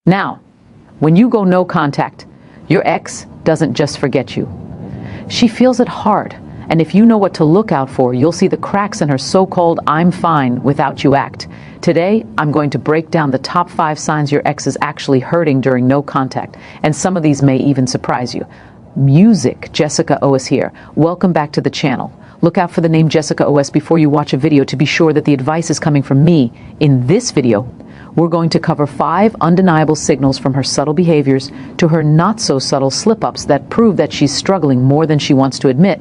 Now, when you go no contact, your ex doesn't just forget you. She feels it hard, and if you know what to look out for, you'll see the cracks in her so-called "I'm fine without you" act. Today, I'm going to break down the top 5 signs your ex is actually hurting during no contact, and some of these may even surprise you. Music, Jessica OS here. Welcome back to the channel. Look out for the name Jessica OS before you watch a video to be sure that the advice is coming from me. In this video, we're going to cover 5 undeniable signals from her subtle behaviors to her not-so-subtle slip-ups that prove that she's struggling more than she wants to admit.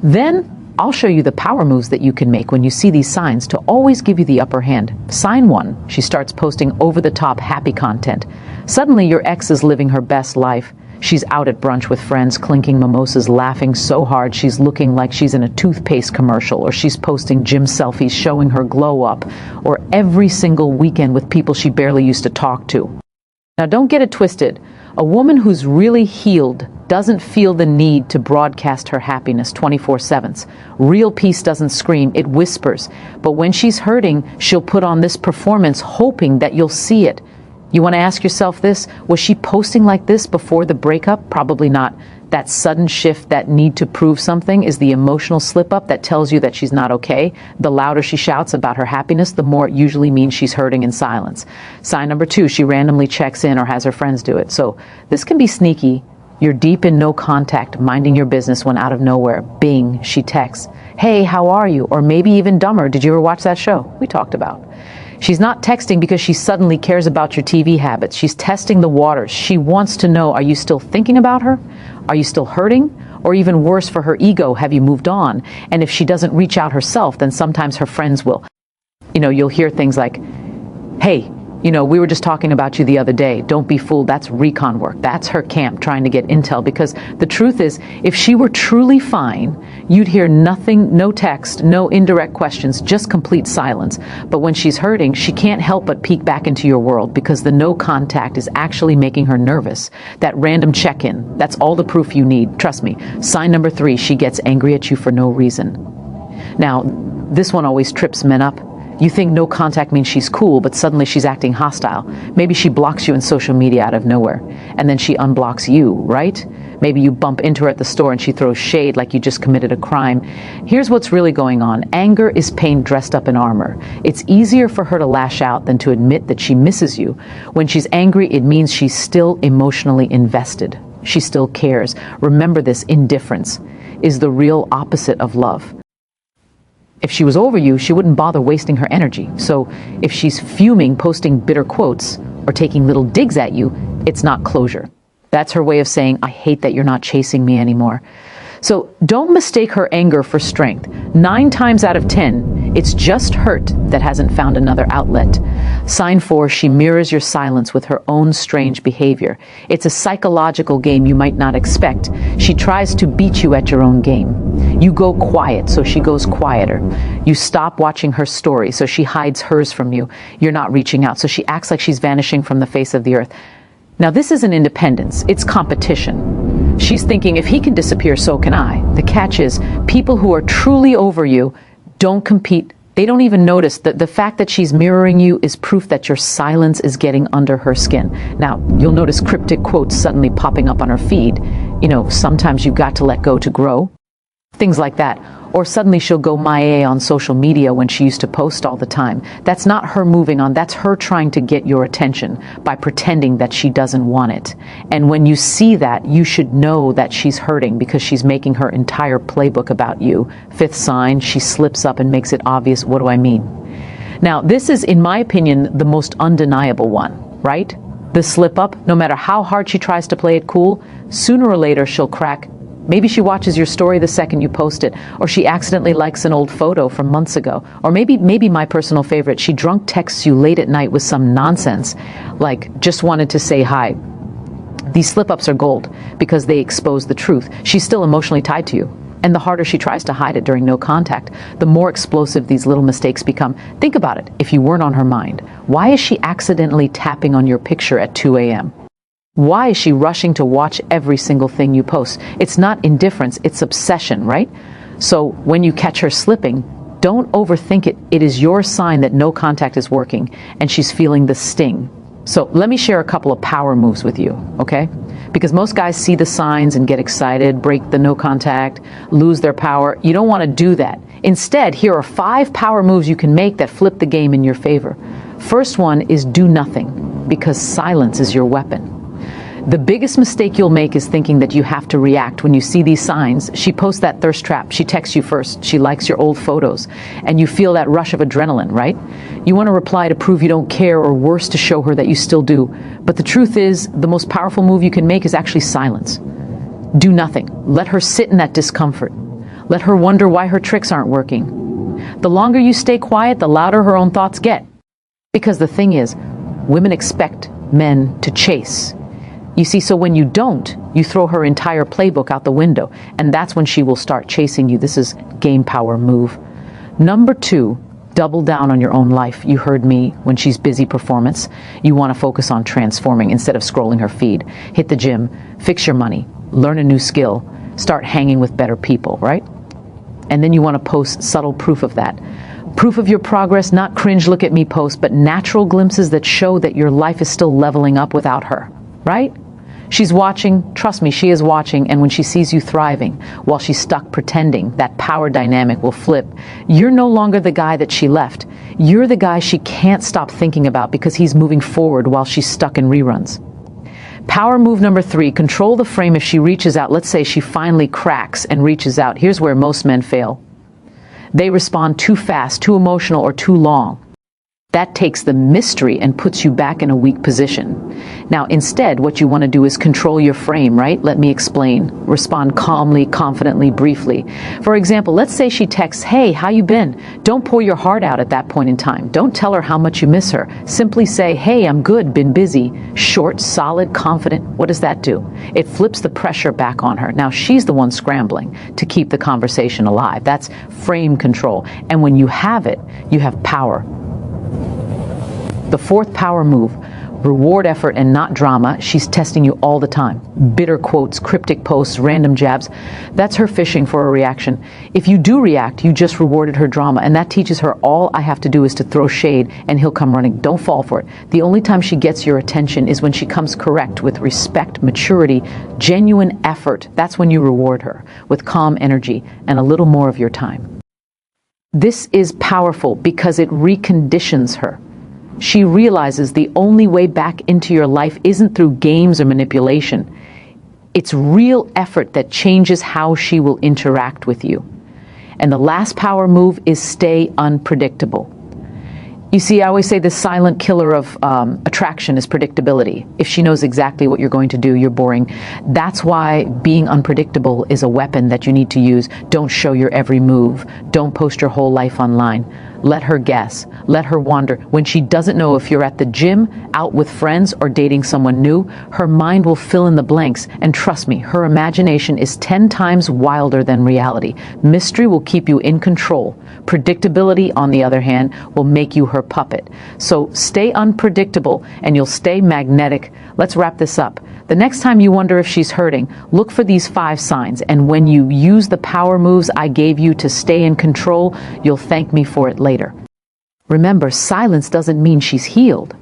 Then, I'll show you the power moves that you can make when you see these signs to always give you the upper hand. Sign 1, she starts posting over-the-top happy content. Suddenly, your ex is living her best life. She's out at brunch with friends, clinking mimosas, laughing so hard she's looking like she's in a toothpaste commercial, or she's posting gym selfies showing her glow up, or every single weekend with people she barely used to talk to. Now, don't get it twisted. A woman who's really healed doesn't feel the need to broadcast her happiness 24/7. Real peace doesn't scream, it whispers. But when she's hurting, she'll put on this performance hoping that you'll see it. You want to ask yourself this: was she posting like this before the breakup? Probably not. That sudden shift, that need to prove something, is the emotional slip-up that tells you that she's not okay. The louder she shouts about her happiness, the more it usually means she's hurting in silence. Sign number 2, she randomly checks in or has her friends do it. So this can be sneaky. You're deep in no contact, minding your business, when out of nowhere, bing, she texts, "Hey, how are you?" Or maybe even dumber, "Did you ever watch that show we talked about?" She's not texting because she suddenly cares about your TV habits. She's testing the waters. She wants to know, are you still thinking about her? Are you still hurting? Or even worse, for her ego, have you moved on? And if she doesn't reach out herself, then sometimes her friends will. You'll hear things like, "Hey, we were just talking about you the other day. Don't be fooled. That's recon work." That's her camp trying to get intel, because the truth is, if she were truly fine, you'd hear nothing, no text, no indirect questions, just complete silence. But when she's hurting, she can't help but peek back into your world, because the no contact is actually making her nervous. That random check-in, that's all the proof you need. Trust me. Sign number 3, she gets angry at you for no reason. Now, this one always trips men up. You think no contact means she's cool, but suddenly she's acting hostile. Maybe she blocks you in social media out of nowhere, and then she unblocks you, right? Maybe you bump into her at the store and she throws shade like you just committed a crime. Here's what's really going on. Anger is pain dressed up in armor. It's easier for her to lash out than to admit that she misses you. When she's angry, it means she's still emotionally invested. She still cares. Remember this: indifference is the real opposite of love. If she was over you, she wouldn't bother wasting her energy. So if she's fuming, posting bitter quotes, or taking little digs at you, it's not closure. That's her way of saying, "I hate that you're not chasing me anymore." So don't mistake her anger for strength. 9 times out of 10, it's just hurt that hasn't found another outlet. Sign 4, she mirrors your silence with her own strange behavior. It's a psychological game you might not expect. She tries to beat you at your own game. You go quiet, so she goes quieter. You stop watching her story, so she hides hers from you. You're not reaching out, so she acts like she's vanishing from the face of the earth. Now, this isn't independence, it's competition. She's thinking, if he can disappear, so can I. The catch is, people who are truly over you don't compete. They don't even notice that the fact that she's mirroring you is proof that your silence is getting under her skin. Now, you'll notice cryptic quotes suddenly popping up on her feed. Sometimes you've got to let go to grow. Things like that. Or suddenly she'll go MIA on social media when she used to post all the time. That's not her moving on. That's her trying to get your attention by pretending that she doesn't want it. And when you see that, you should know that she's hurting, because she's making her entire playbook about you. 5th sign, she slips up and makes it obvious. What do I mean? Now, this is, in my opinion, the most undeniable one, right? The slip up, no matter how hard she tries to play it cool, sooner or later she'll crack. Maybe she watches your story the second you post it, or she accidentally likes an old photo from months ago. Or maybe my personal favorite, she drunk texts you late at night with some nonsense, like, "Just wanted to say hi." These slip-ups are gold because they expose the truth. She's still emotionally tied to you. And the harder she tries to hide it during no contact, the more explosive these little mistakes become. Think about it, if you weren't on her mind. Why is she accidentally tapping on your picture at 2 a.m.? Why is she rushing to watch every single thing you post? It's not indifference, it's obsession, right? So when you catch her slipping, don't overthink it. It is your sign that no contact is working, and she's feeling the sting. So let me share a couple of power moves with you, okay? Because most guys see the signs and get excited, break the no contact, lose their power. You don't want to do that. Instead, here are 5 power moves you can make that flip the game in your favor. First one is do nothing, because silence is your weapon. The biggest mistake you'll make is thinking that you have to react when you see these signs. She posts that thirst trap. She texts you first. She likes your old photos. And you feel that rush of adrenaline, right? You want to reply to prove you don't care, or worse, to show her that you still do. But the truth is, the most powerful move you can make is actually silence. Do nothing. Let her sit in that discomfort. Let her wonder why her tricks aren't working. The longer you stay quiet, the louder her own thoughts get. Because the thing is, women expect men to chase. You see, so when you don't, you throw her entire playbook out the window, and that's when she will start chasing you. This is game power move. Number 2, double down on your own life. You heard me. When she's busy performance, you want to focus on transforming instead of scrolling her feed. Hit the gym, fix your money, learn a new skill, start hanging with better people, right? And then you want to post subtle proof of that. Proof of your progress, not cringe look at me posts, but natural glimpses that show that your life is still leveling up without her, right? She's watching, trust me, she is watching, and when she sees you thriving, while she's stuck pretending, that power dynamic will flip. You're no longer the guy that she left. You're the guy she can't stop thinking about because he's moving forward while she's stuck in reruns. Power move number 3, control the frame if she reaches out. Let's say she finally cracks and reaches out. Here's where most men fail. They respond too fast, too emotional, or too long. That takes the mystery and puts you back in a weak position. Now, instead, what you want to do is control your frame, right? Let me explain. Respond calmly, confidently, briefly. For example, let's say she texts, "Hey, how you been?" Don't pour your heart out at that point in time. Don't tell her how much you miss her. Simply say, "Hey, I'm good, been busy." Short, solid, confident. What does that do? It flips the pressure back on her. Now, she's the one scrambling to keep the conversation alive. That's frame control. And when you have it, you have power. The 4th power move, reward effort and not drama. She's testing you all the time. Bitter quotes, cryptic posts, random jabs. That's her fishing for a reaction. If you do react, you just rewarded her drama, and that teaches her all I have to do is to throw shade and he'll come running. Don't fall for it. The only time she gets your attention is when she comes correct with respect, maturity, genuine effort. That's when you reward her with calm energy and a little more of your time. This is powerful because it reconditions her. She realizes the only way back into your life isn't through games or manipulation. It's real effort that changes how she will interact with you. And the last power move is stay unpredictable. You see, I always say the silent killer of attraction is predictability. If she knows exactly what you're going to do, you're boring. That's why being unpredictable is a weapon that you need to use. Don't show your every move. Don't post your whole life online. Let her guess. Let her wander. When she doesn't know if you're at the gym, out with friends, or dating someone new, her mind will fill in the blanks. And trust me, her imagination is 10 times wilder than reality. Mystery will keep you in control. Predictability, on the other hand, will make you her puppet. So stay unpredictable and you'll stay magnetic. Let's wrap this up. The next time you wonder if she's hurting, look for these 5 signs, and when you use the power moves I gave you to stay in control, you'll thank me for it later. Remember, silence doesn't mean she's healed.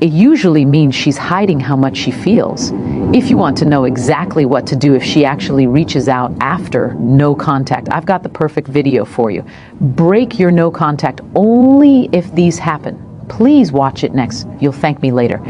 It usually means she's hiding how much she feels. If you want to know exactly what to do if she actually reaches out after no contact, I've got the perfect video for you. Break your no contact only if these happen. Please watch it next. You'll thank me later.